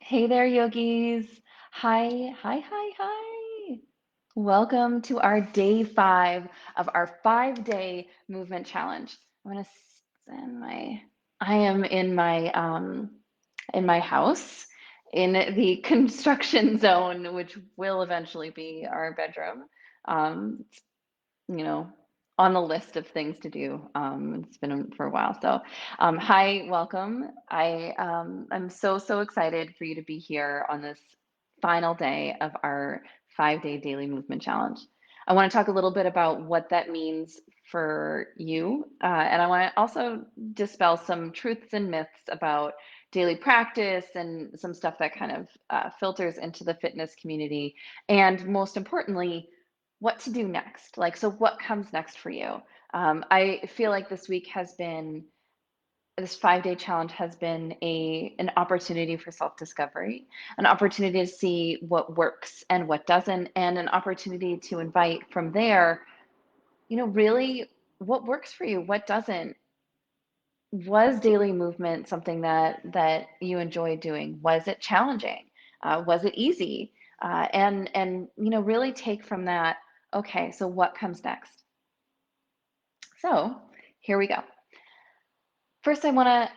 Hey there, yogis. Hi, hi, hi, hi. Welcome to our day 5 of our 5-day movement challenge. I'm gonna send my, I am in my house in the construction zone, which will eventually be our bedroom. It's, you know, on the list of things to do. It's been for a while. So, hi, welcome. I'm so excited for you to be here on this final day of our 5-day daily movement challenge. I want to talk a little bit about what that means for you, and I want to also dispel some truths and myths about daily practice and some stuff that kind of filters into the fitness community, and most importantly, what to do next. Like, so what comes next for you? I feel like this 5-day challenge has been an opportunity for self-discovery, an opportunity to see what works and what doesn't, and an opportunity to invite from there, really what works for you, what doesn't. Was daily movement something that you enjoyed doing? Was it challenging? Was it easy? And really take from that. Okay, so what comes next? So here we go. First, I want to.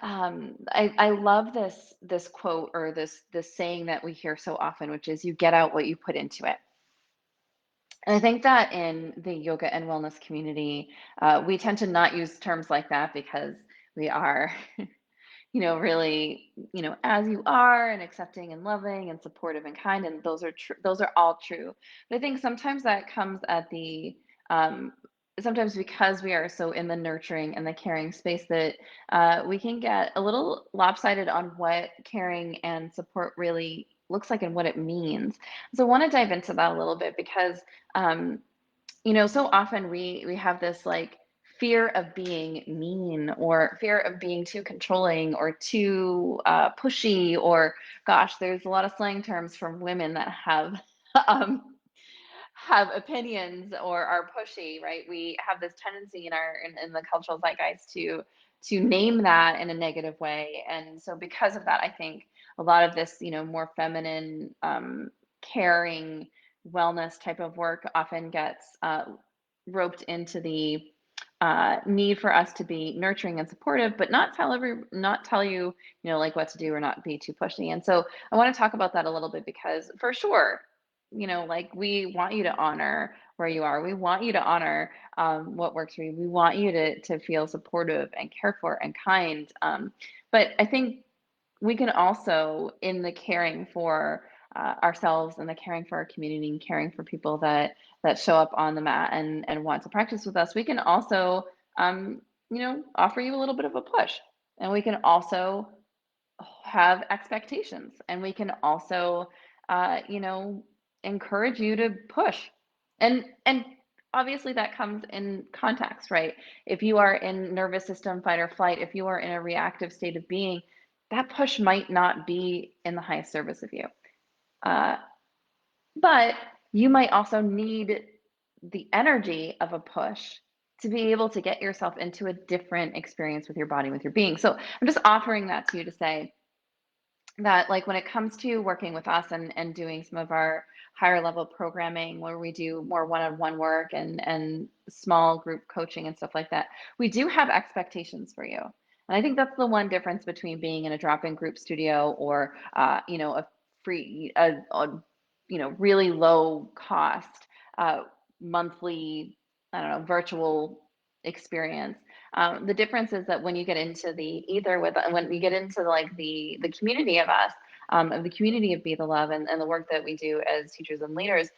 I love this quote or this saying that we hear so often, which is, "You get out what you put into it." And I think that in the yoga and wellness community, we tend to not use terms like that because we are, really, as you are, and accepting and loving and supportive and kind, and those are true. Those are all true. But I think sometimes that comes at the um, sometimes because we are so in the nurturing and the caring space that we can get a little lopsided on what caring and support really looks like and what it means. So I want to dive into that a little bit because um, so often we have this like fear of being mean or fear of being too controlling or too pushy, or gosh, there's a lot of slang terms from women that have um, have opinions or are pushy, right? We have this tendency in the cultural zeitgeist to name that in a negative way, and so because of that, I think a lot of this, more feminine, caring, wellness type of work often gets roped into the need for us to be nurturing and supportive, but not tell you, like what to do or not be too pushy. And so I want to talk about that a little bit because for sure, like we want you to honor where you are. We want you to honor what works for you. We want you to feel supportive and cared for and kind. But I think we can also, in the caring for ourselves and the caring for our community and caring for people that show up on the mat and want to practice with us, we can also, offer you a little bit of a push, and we can also have expectations, and we can also, encourage you to push, and obviously that comes in context, right? If you are in nervous system fight or flight, if you are in a reactive state of being, that push might not be in the highest service of you. Uh, but you might also need the energy of a push to be able to get yourself into a different experience with your body, with your being. So I'm just offering that to you to say that, like, when it comes to working with us and doing some of our higher level programming where we do more one-on-one work and small group coaching and stuff like that, we do have expectations for you. And I think that's the one difference between being in a drop-in group studio or a free really low cost monthly, I don't know, virtual experience. The difference is that when you get into the ether with, when you get into like the community of us, of the community of Be the Love, and the work that we do as teachers and leaders,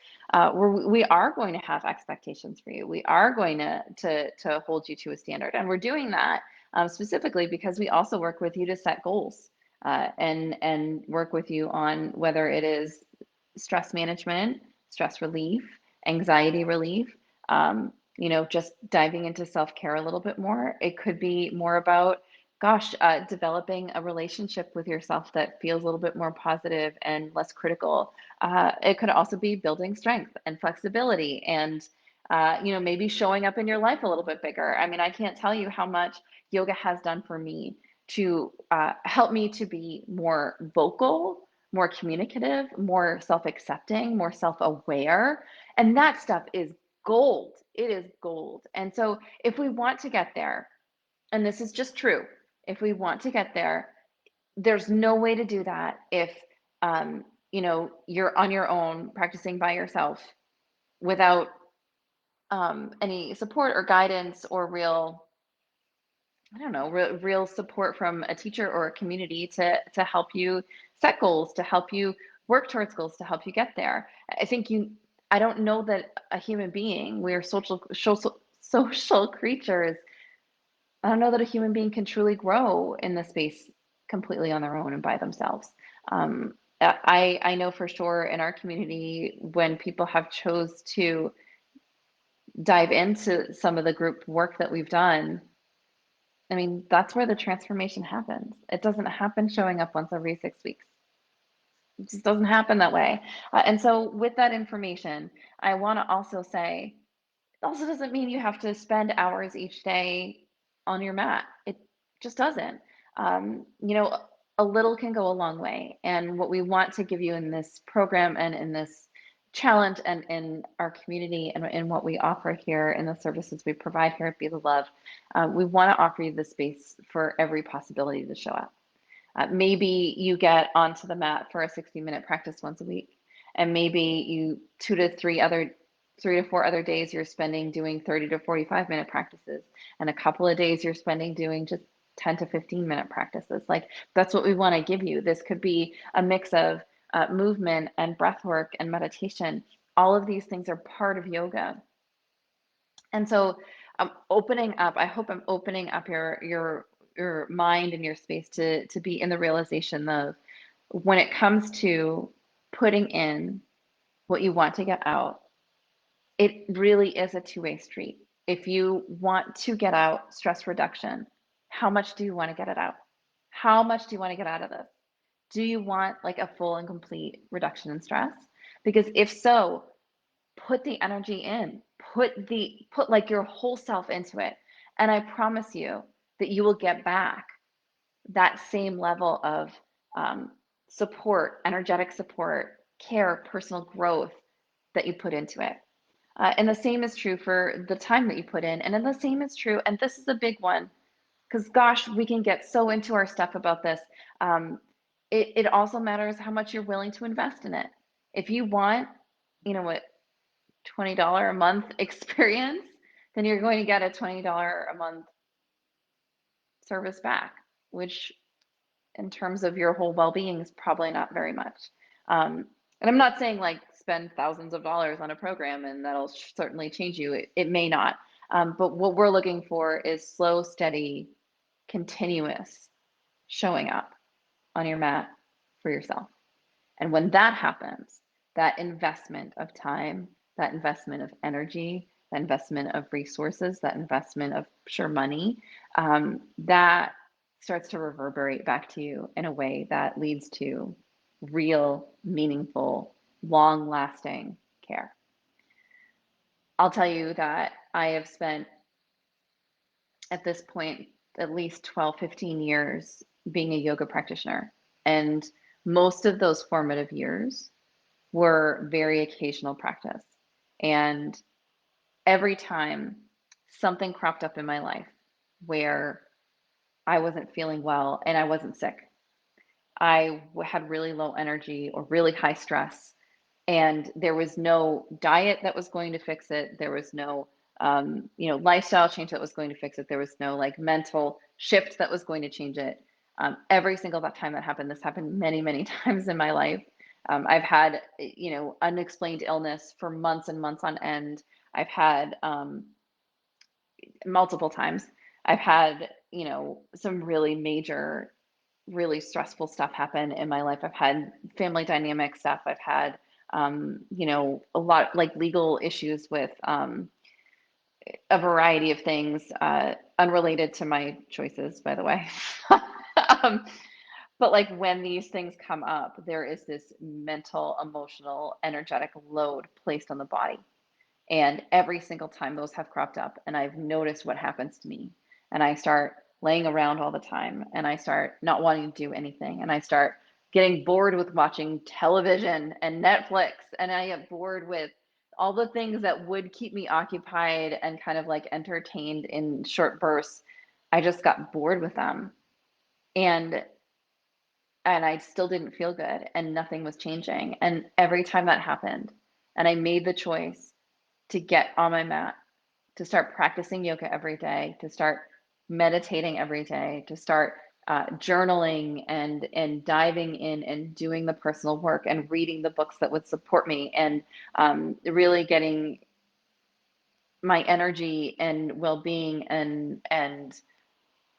we are going to have expectations for you. We are going to hold you to a standard, and we're doing that specifically because we also work with you to set goals, and work with you on whether it is stress management, stress relief, anxiety relief, just diving into self care a little bit more. It could be more about, gosh, developing a relationship with yourself that feels a little bit more positive and less critical. It could also be building strength and flexibility and, maybe showing up in your life a little bit bigger. I mean, I can't tell you how much yoga has done for me to help me to be more vocal, more communicative, more self-accepting, more self-aware. And that stuff is gold. It is gold. And so if we want to get there, and this is just true, if we want to get there, there's no way to do that if you're on your own practicing by yourself without any support or guidance or real, I don't know, real support from a teacher or a community to help you set goals, to help you work towards goals, to help you get there. I don't know that a human being, we're social creatures. I don't know that a human being can truly grow in the space completely on their own and by themselves. I know for sure in our community when people have chose to dive into some of the group work that we've done, I mean, that's where the transformation happens. It doesn't happen showing up once every 6 weeks. It just doesn't happen that way. And so, with that information, I want to also say it also doesn't mean you have to spend hours each day on your mat. It just doesn't. You know, a little can go a long way. And what we want to give you in this program and in this challenge and in our community and in what we offer here in the services we provide here at Be the Love, we want to offer you the space for every possibility to show up. Maybe you get onto the mat for a 60-minute practice once a week, and maybe you 3 to 4 other days you're spending doing 30 to 45-minute practices, and a couple of days you're spending doing just 10 to 15-minute practices. Like that's what we want to give you. This could be a mix of movement and breath work and meditation. All of these things are part of yoga. And so I'm opening up, I hope I'm opening up your mind and your space to be in the realization of when it comes to putting in what you want to get out, it really is a two-way street. If you want to get out stress reduction, how much do you want to get it out? How much do you want to get out of this? Do you want like a full and complete reduction in stress? Because if so, put the energy in, put like your whole self into it. And I promise you that you will get back that same level of um, support, energetic support, care, personal growth that you put into it. And the same is true for the time that you put in. And then the same is true, and this is a big one, because gosh, we can get so into our stuff about this. Um, it also matters how much you're willing to invest in it. If you want, you know what, $20 a month experience, then you're going to get a $20 a month service back, which in terms of your whole well-being is probably not very much. And I'm not saying like spend thousands of dollars on a program and that'll certainly change you. It may not. But what we're looking for is slow, steady, continuous showing up on your mat for yourself. And when that happens, that investment of time, that investment of energy, that investment of resources, that investment of sure money, that starts to reverberate back to you in a way that leads to real, meaningful, long lasting care. I'll tell you that I have spent at this point at least 12, 15 years being a yoga practitioner. And most of those formative years were very occasional practice. And every time something cropped up in my life where I wasn't feeling well and I wasn't sick, I had really low energy or really high stress, and there was no diet that was going to fix it. There was no, lifestyle change that was going to fix it. There was no like mental shift that was going to change it. Every single time that happened, this happened many, many times in my life. I've had, unexplained illness for months and months on end. I've had multiple times. I've had, some really major, really stressful stuff happen in my life. I've had family dynamic stuff. I've had, a lot like legal issues with a variety of things, unrelated to my choices, by the way. um, but like when these things come up, there is this mental, emotional, energetic load placed on the body. And every single time those have cropped up, and I've noticed what happens to me, and I start laying around all the time, and I start not wanting to do anything, and I start getting bored with watching television and Netflix, and I get bored with all the things that would keep me occupied and kind of like entertained in short bursts. I just got bored with them. And I still didn't feel good and nothing was changing. And every time that happened, and I made the choice to get on my mat, to start practicing yoga every day, to start meditating every day, to start journaling and diving in and doing the personal work and reading the books that would support me and really getting my energy and well-being and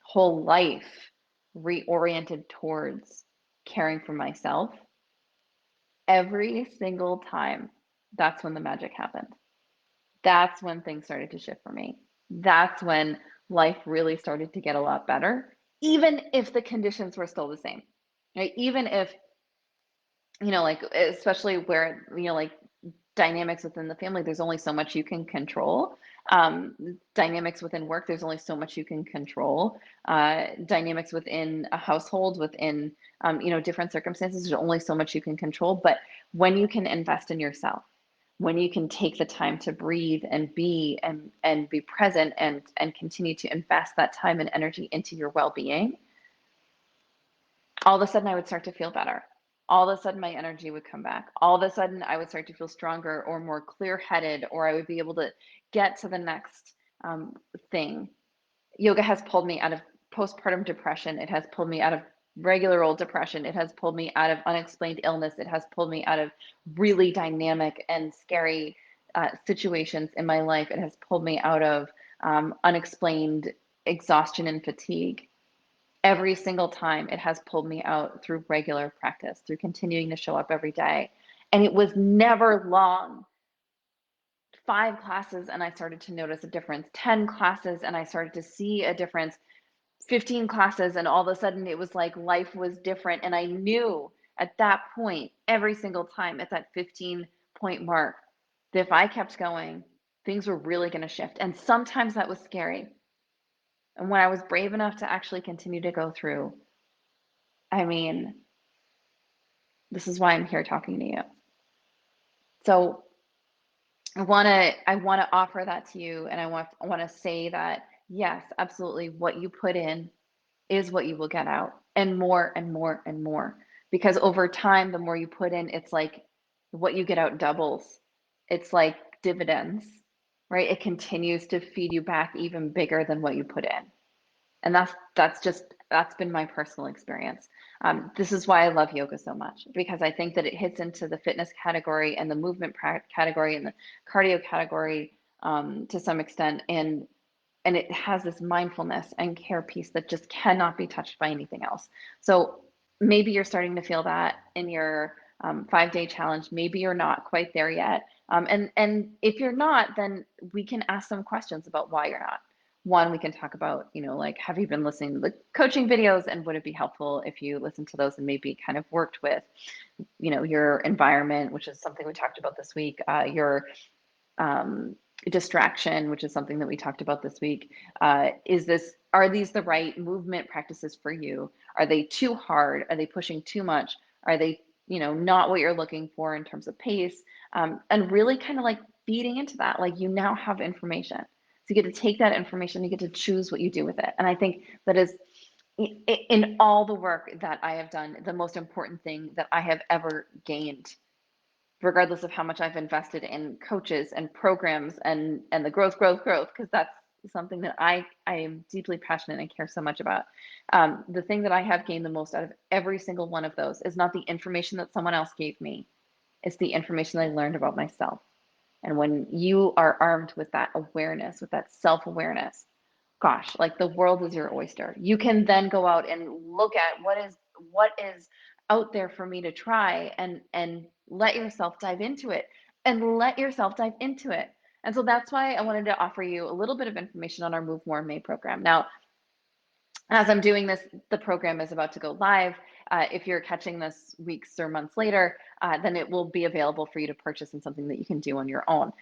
whole life reoriented towards caring for myself. Every single time, that's when the magic happened. That's when things started to shift for me. That's when life really started to get a lot better, even if the conditions were still the same, right? Even if, like, especially where, like dynamics within the family, there's only so much you can control. Dynamics within work, there's only so much you can control. Dynamics within a household, within, different circumstances, there's only so much you can control. But when you can invest in yourself, when you can take the time to breathe and be and be present and continue to invest that time and energy into your well-being, all of a sudden I would start to feel better. All of a sudden my energy would come back. All of a sudden I would start to feel stronger or more clear-headed, or I would be able to get to the next thing. Yoga has pulled me out of postpartum depression. It has pulled me out of regular old depression. It has pulled me out of unexplained illness. It has pulled me out of really dynamic and scary situations in my life. It has pulled me out of unexplained exhaustion and fatigue. Every single time it has pulled me out through regular practice, through continuing to show up every day. And it was never long. 5 classes and I started to notice a difference. 10 classes and I started to see a difference. 15 classes and all of a sudden it was like life was different. And I knew at that point, every single time at that 15-point mark, that if I kept going, things were really going to shift. And sometimes that was scary. And when I was brave enough to actually continue to go through, I mean, this is why I'm here talking to you. So I want to offer that to you, and I want to say that yes, absolutely, what you put in is what you will get out, and more and more and more. Because over time, the more you put in, it's like what you get out doubles. It's like dividends, right? It continues to feed you back even bigger than what you put in. And that's been my personal experience. This is why I love yoga so much, because I think that it hits into the fitness category and the movement category and the cardio category to some extent, and it has this mindfulness and care piece that just cannot be touched by anything else. So maybe you're starting to feel that in your 5-day challenge. Maybe you're not quite there yet. And if you're not, then we can ask some questions about why you're not. One, we can talk about, like, have you been listening to the coaching videos, and would it be helpful if you listened to those and maybe kind of worked with, your environment, which is something we talked about this week, your um, distraction, which is something that we talked about this week. Are these the right movement practices for you? Are they too hard? Are they pushing too much? Are they, not what you're looking for in terms of pace? And really kind of like feeding into that, like you now have information. So you get to take that information, you get to choose what you do with it. And I think that is in all the work that I have done, the most important thing that I have ever gained, regardless of how much I've invested in coaches and programs and the growth, because that's something that I am deeply passionate and care so much about. The thing that I have gained the most out of every single one of those is not the information that someone else gave me. It's the information I learned about myself. And when you are armed with that awareness, with that self-awareness, gosh, like the world is your oyster. You can then go out and look at what is out there for me to try, and let yourself dive into it, And so that's why I wanted to offer you a little bit of information on our Move More May program. Now, as I'm doing this, the program is about to go live. If you're catching this weeks or months later, then it will be available for you to purchase and something that you can do on your own.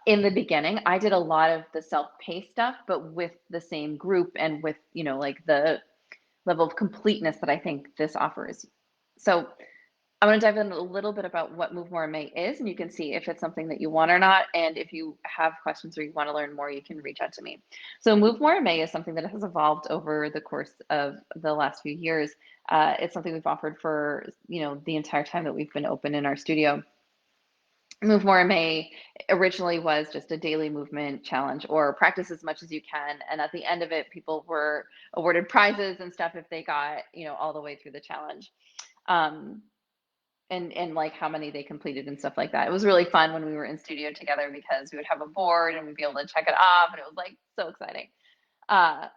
In the beginning, I did a lot of the self-paced stuff, but with the same group and with, like the level of completeness that I think this offers. So I want to dive in a little bit about what Move More in May is, and you can see if it's something that you want or not. And if you have questions or you want to learn more, you can reach out to me. So Move More in May is something that has evolved over the course of the last few years. It's something we've offered for, the entire time that we've been open in our studio. Move More in May originally was just a daily movement challenge, or practice as much as you can. And at the end of it, people were awarded prizes and stuff if they got, all the way through the challenge. Um, and like how many they completed and stuff like that. It was really fun when we were in studio together because we would have a board and we'd be able to check it off, and it was like so exciting. Uh,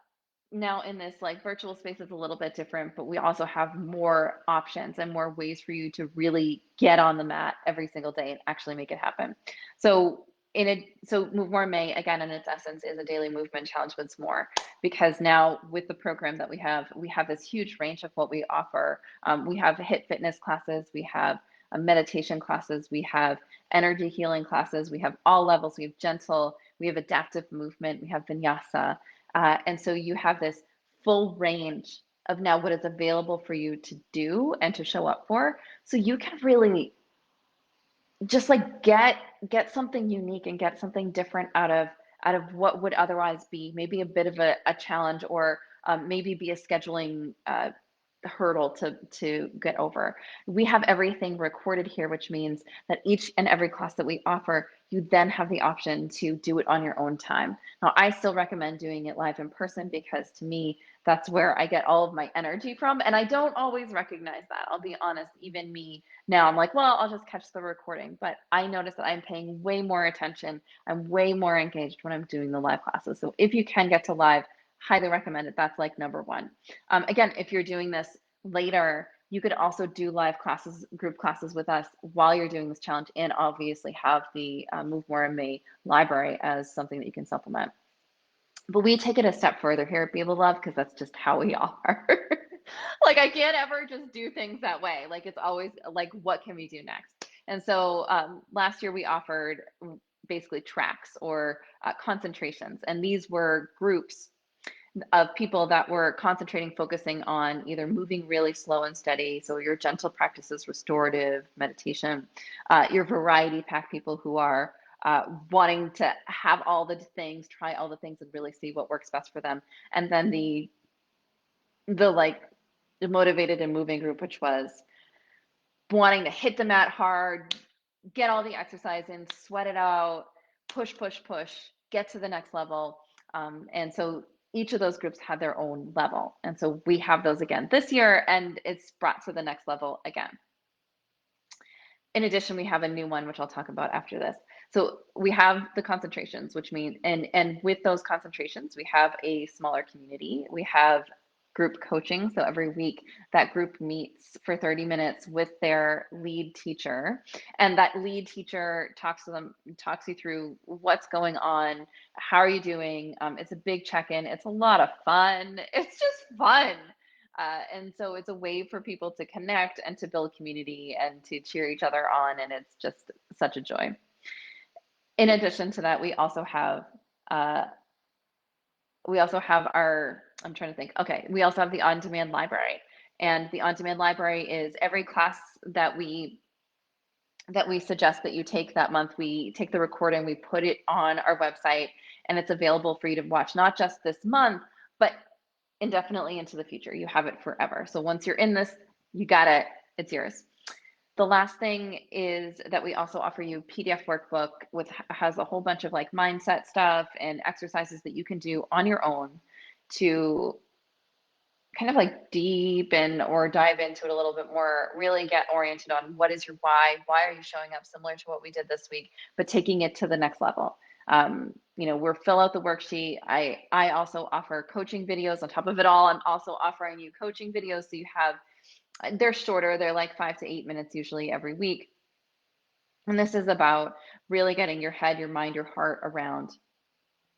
Now in this like virtual space is a little bit different, but we also have more options and more ways for you to really get on the mat every single day and actually make it happen. So so Move More May, again, in its essence, is a daily movement challenge once more, because now with the program that we have this huge range of what we offer. We have HIIT fitness classes, we have meditation classes, we have energy healing classes, we have all levels, we have gentle, we have adaptive movement, we have vinyasa. And so you have this full range of now what is available for you to do and to show up for. So you can really just like get something unique and get something different out of what would otherwise be maybe a bit of a challenge, or maybe be a scheduling hurdle to get over. We have everything recorded here, which means that each and every class that we offer, you then have the option to do it on your own time. Now, I still recommend doing it live in person because to me, that's where I get all of my energy from. And I don't always recognize that. I'll be honest, even me now, I'm like, well, I'll just catch the recording. But I notice that I'm paying way more attention. I'm way more engaged when I'm doing the live classes. So if you can get to live, highly recommend it. That's like number one. Again, if you're doing this later, you could also do live classes, group classes with us while you're doing this challenge, and obviously have the Move More in May library as something that you can supplement. But we take it a step further here at Be the Love because that's just how we are. Like I can't ever just do things that way. Like it's always like, what can we do next? And so last year we offered basically tracks, or concentrations, and these were groups of people that were concentrating, focusing on either moving really slow and steady. So your gentle practices, restorative meditation, your variety pack people who are wanting to have all the things, try all the things and really see what works best for them. And then the like the motivated and moving group, which was wanting to hit the mat hard, get all the exercise in, sweat it out, push, push, push, get to the next level. And so each of those groups had their own level. And so we have those again this year, and it's brought to the next level again. In addition, we have a new one, which I'll talk about after this. So we have the concentrations, which mean, and with those concentrations, we have a smaller community. We have group coaching. So every week that group meets for 30 minutes with their lead teacher. And that lead teacher talks to them, talks you through what's going on, how are you doing? It's a big check-in. It's a lot of fun. It's just fun. And so it's a way for people to connect and to build community and to cheer each other on. And it's just such a joy. In addition to that, uh, we also have our, I'm trying to think. Okay, we also have the on-demand library. And the on-demand library is every class that we suggest that you take that month. We take the recording, we put it on our website, and it's available for you to watch, not just this month, but indefinitely into the future. You have it forever. So once you're in this, you got it, it's yours. The last thing is that we also offer you PDF workbook with has a whole bunch of like mindset stuff and exercises that you can do on your own to kind of like deepen or dive into it a little bit more, really get oriented on what is your why are you showing up, similar to what we did this week, but taking it to the next level. We're fill out the worksheet. I also offer coaching videos on top of it all. I'm also offering you coaching videos. So you have, they're shorter. They're like 5 to 8 minutes usually every week. And this is about really getting your head, your mind, your heart around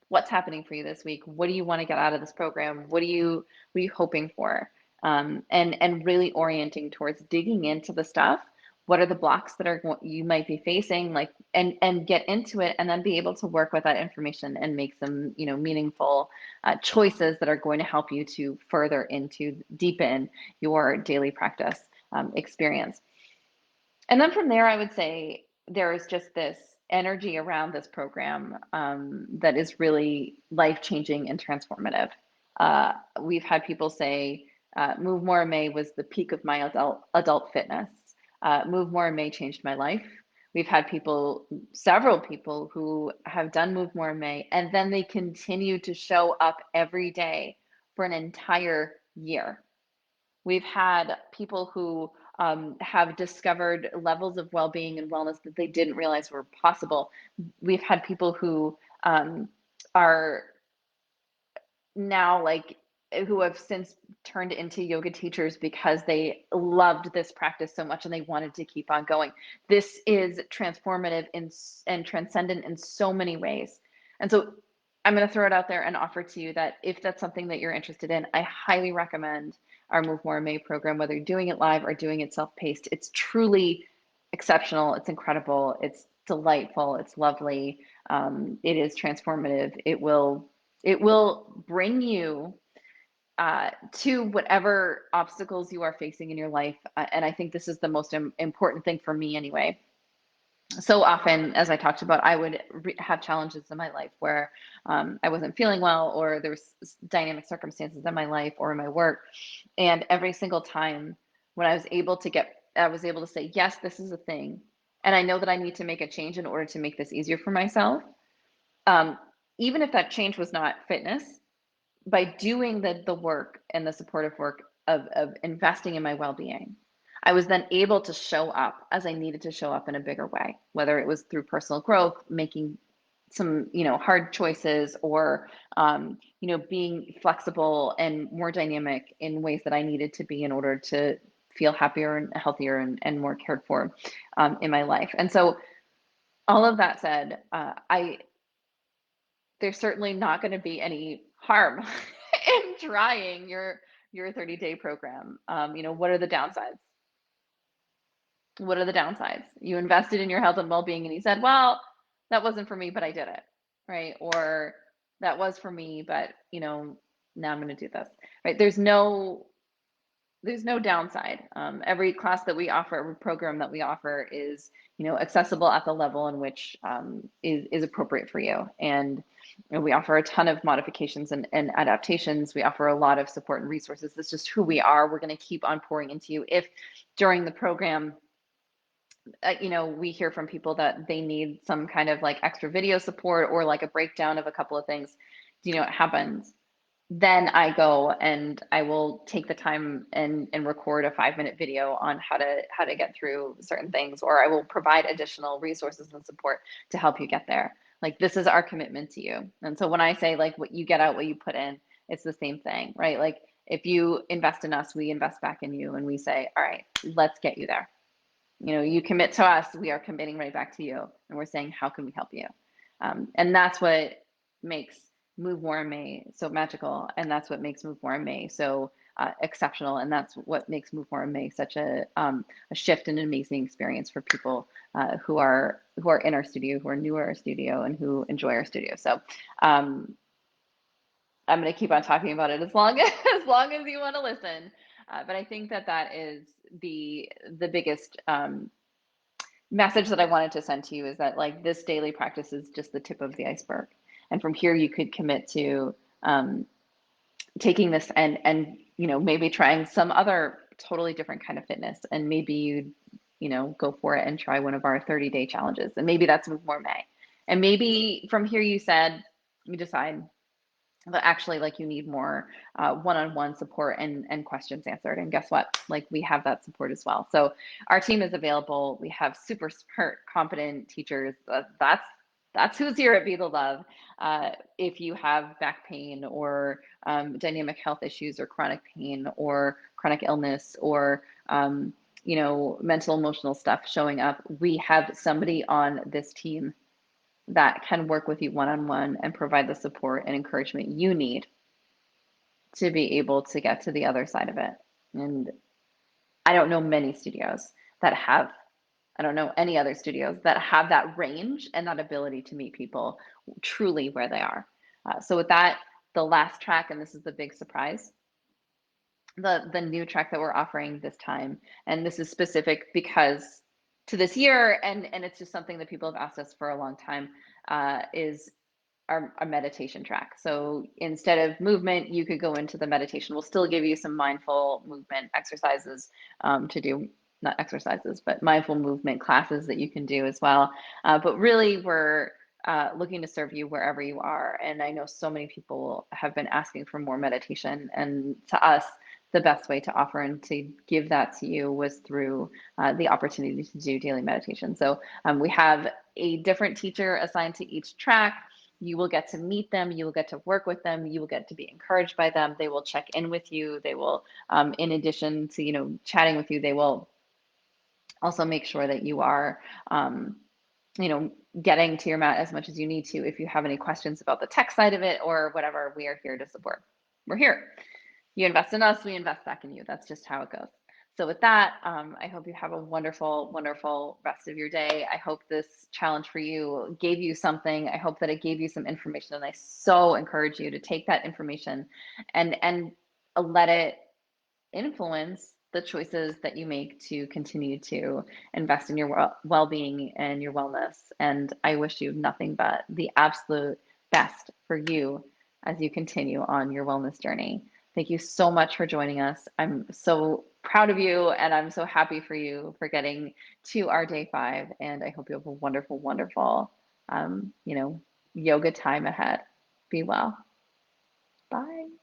what's happening for you this week. What do you want to get out of this program? What are you hoping for? And really orienting towards digging into the stuff. What are the blocks that you might be facing, like, and get into it, and then be able to work with that information and make some, meaningful choices that are going to help you to further into deepen your daily practice. experience. And then from there, I would say there is just this energy around this program that is really life changing and transformative. We've had people say Move More in May was the peak of my adult fitness. Move More in May changed my life. We've had people, several people, who have done Move More in May, and then they continue to show up every day for an entire year. We've had people who have discovered levels of well-being and wellness that they didn't realize were possible. We've had people who are now like who have since turned into yoga teachers because they loved this practice so much and they wanted to keep on going. This is transformative and transcendent in so many ways. And so I'm going to throw it out there and offer to you that if that's something that you're interested in, I highly recommend our Move More in May program, whether you're doing it live or doing it self-paced. It's truly exceptional. It's incredible. It's delightful. It's lovely. It is transformative. It will bring you to whatever obstacles you are facing in your life. And I think this is the most important thing for me anyway. So often, as I talked about, I would have challenges in my life where I wasn't feeling well, or there was dynamic circumstances in my life or in my work. And every single time when I was able to say, yes, this is a thing. And I know that I need to make a change in order to make this easier for myself. Um, Even if that change was not fitness, by doing the work and the supportive work of investing in my well-being, I was then able to show up as I needed to show up in a bigger way, whether it was through personal growth, making some, hard choices, or, being flexible and more dynamic in ways that I needed to be in order to feel happier and healthier and more cared for in my life. And so all of that said, there's certainly not going to be any harm in trying your 30-day program. What are the downsides? What are the downsides? You invested in your health and well-being and you said, well, that wasn't for me, but I did it, right? Or that was for me, but now I'm going to do this, right? There's no downside. Every class that we offer, every program that we offer is, accessible at the level in which is appropriate for you. And we offer a ton of modifications and adaptations. We offer a lot of support and resources. That's just who we are. We're going to keep on pouring into you. If during the program, we hear from people that they need some kind of like extra video support or like a breakdown of a couple of things, what happens? Then I go and I will take the time and record a 5-minute video on how to get through certain things, or I will provide additional resources and support to help you get there. Like, this is our commitment to you. And so when I say like what you get out, what you put in, it's the same thing, right? Like, if you invest in us, we invest back in you, and we say, all right, let's get you there. You commit to us, we are committing right back to you, and we're saying, how can we help you? And that's what makes Move More in May so magical, and that's what makes Move More in May so exceptional, and that's what makes Move More in May such a shift and an amazing experience for people who are in our studio, who are new to our studio, and who enjoy our studio. So I'm going to keep on talking about it as long as you want to listen. But I think that is the biggest message that I wanted to send to you, is that like this daily practice is just the tip of the iceberg. And from here, you could commit to taking this and maybe trying some other totally different kind of fitness. And maybe you go for it and try one of our 30-day challenges. And maybe that's Move More May. And maybe from here you decide that actually like you need more one-on-one support and questions answered. And guess what? Like, we have that support as well. So our team is available. We have super smart, competent teachers. That's who's here at Be the Love. If you have back pain or dynamic health issues or chronic pain or chronic illness or mental, emotional stuff showing up, we have somebody on this team that can work with you one-on-one and provide the support and encouragement you need to be able to get to the other side of it. And I don't know many studios that have, I don't know any other studios that have that range and that ability to meet people truly where they are. So with that, the last track, and this is the big surprise, the new track that we're offering this time, and this is specific because to this year, and it's just something that people have asked us for a long time, is our meditation track. So instead of movement, you could go into the meditation. We'll still give you some mindful movement exercises to do, not exercises, but mindful movement classes that you can do as well. But really, we're looking to serve you wherever you are. And I know so many people have been asking for more meditation. And to us, the best way to offer and to give that to you was through the opportunity to do daily meditation. So we have a different teacher assigned to each track. You will get to meet them, you will get to work with them, you will get to be encouraged by them. They will check in with you. They will, in addition to, chatting with you, they will also make sure that you are, you know, getting to your mat as much as you need to. If you have any questions about the tech side of it or whatever, we are here to support. We're here. You invest in us, we invest back in you. That's just how it goes. So with that, I hope you have a wonderful, wonderful rest of your day. I hope this challenge for you gave you something. I hope that it gave you some information, and I so encourage you to take that information and let it influence the choices that you make to continue to invest in your well-being and your wellness. And I wish you nothing but the absolute best for you as you continue on your wellness journey. Thank you so much for joining us. I'm so proud of you, and I'm so happy for you for getting to our day 5. And I hope you have a wonderful, wonderful, yoga time ahead. Be well. Bye.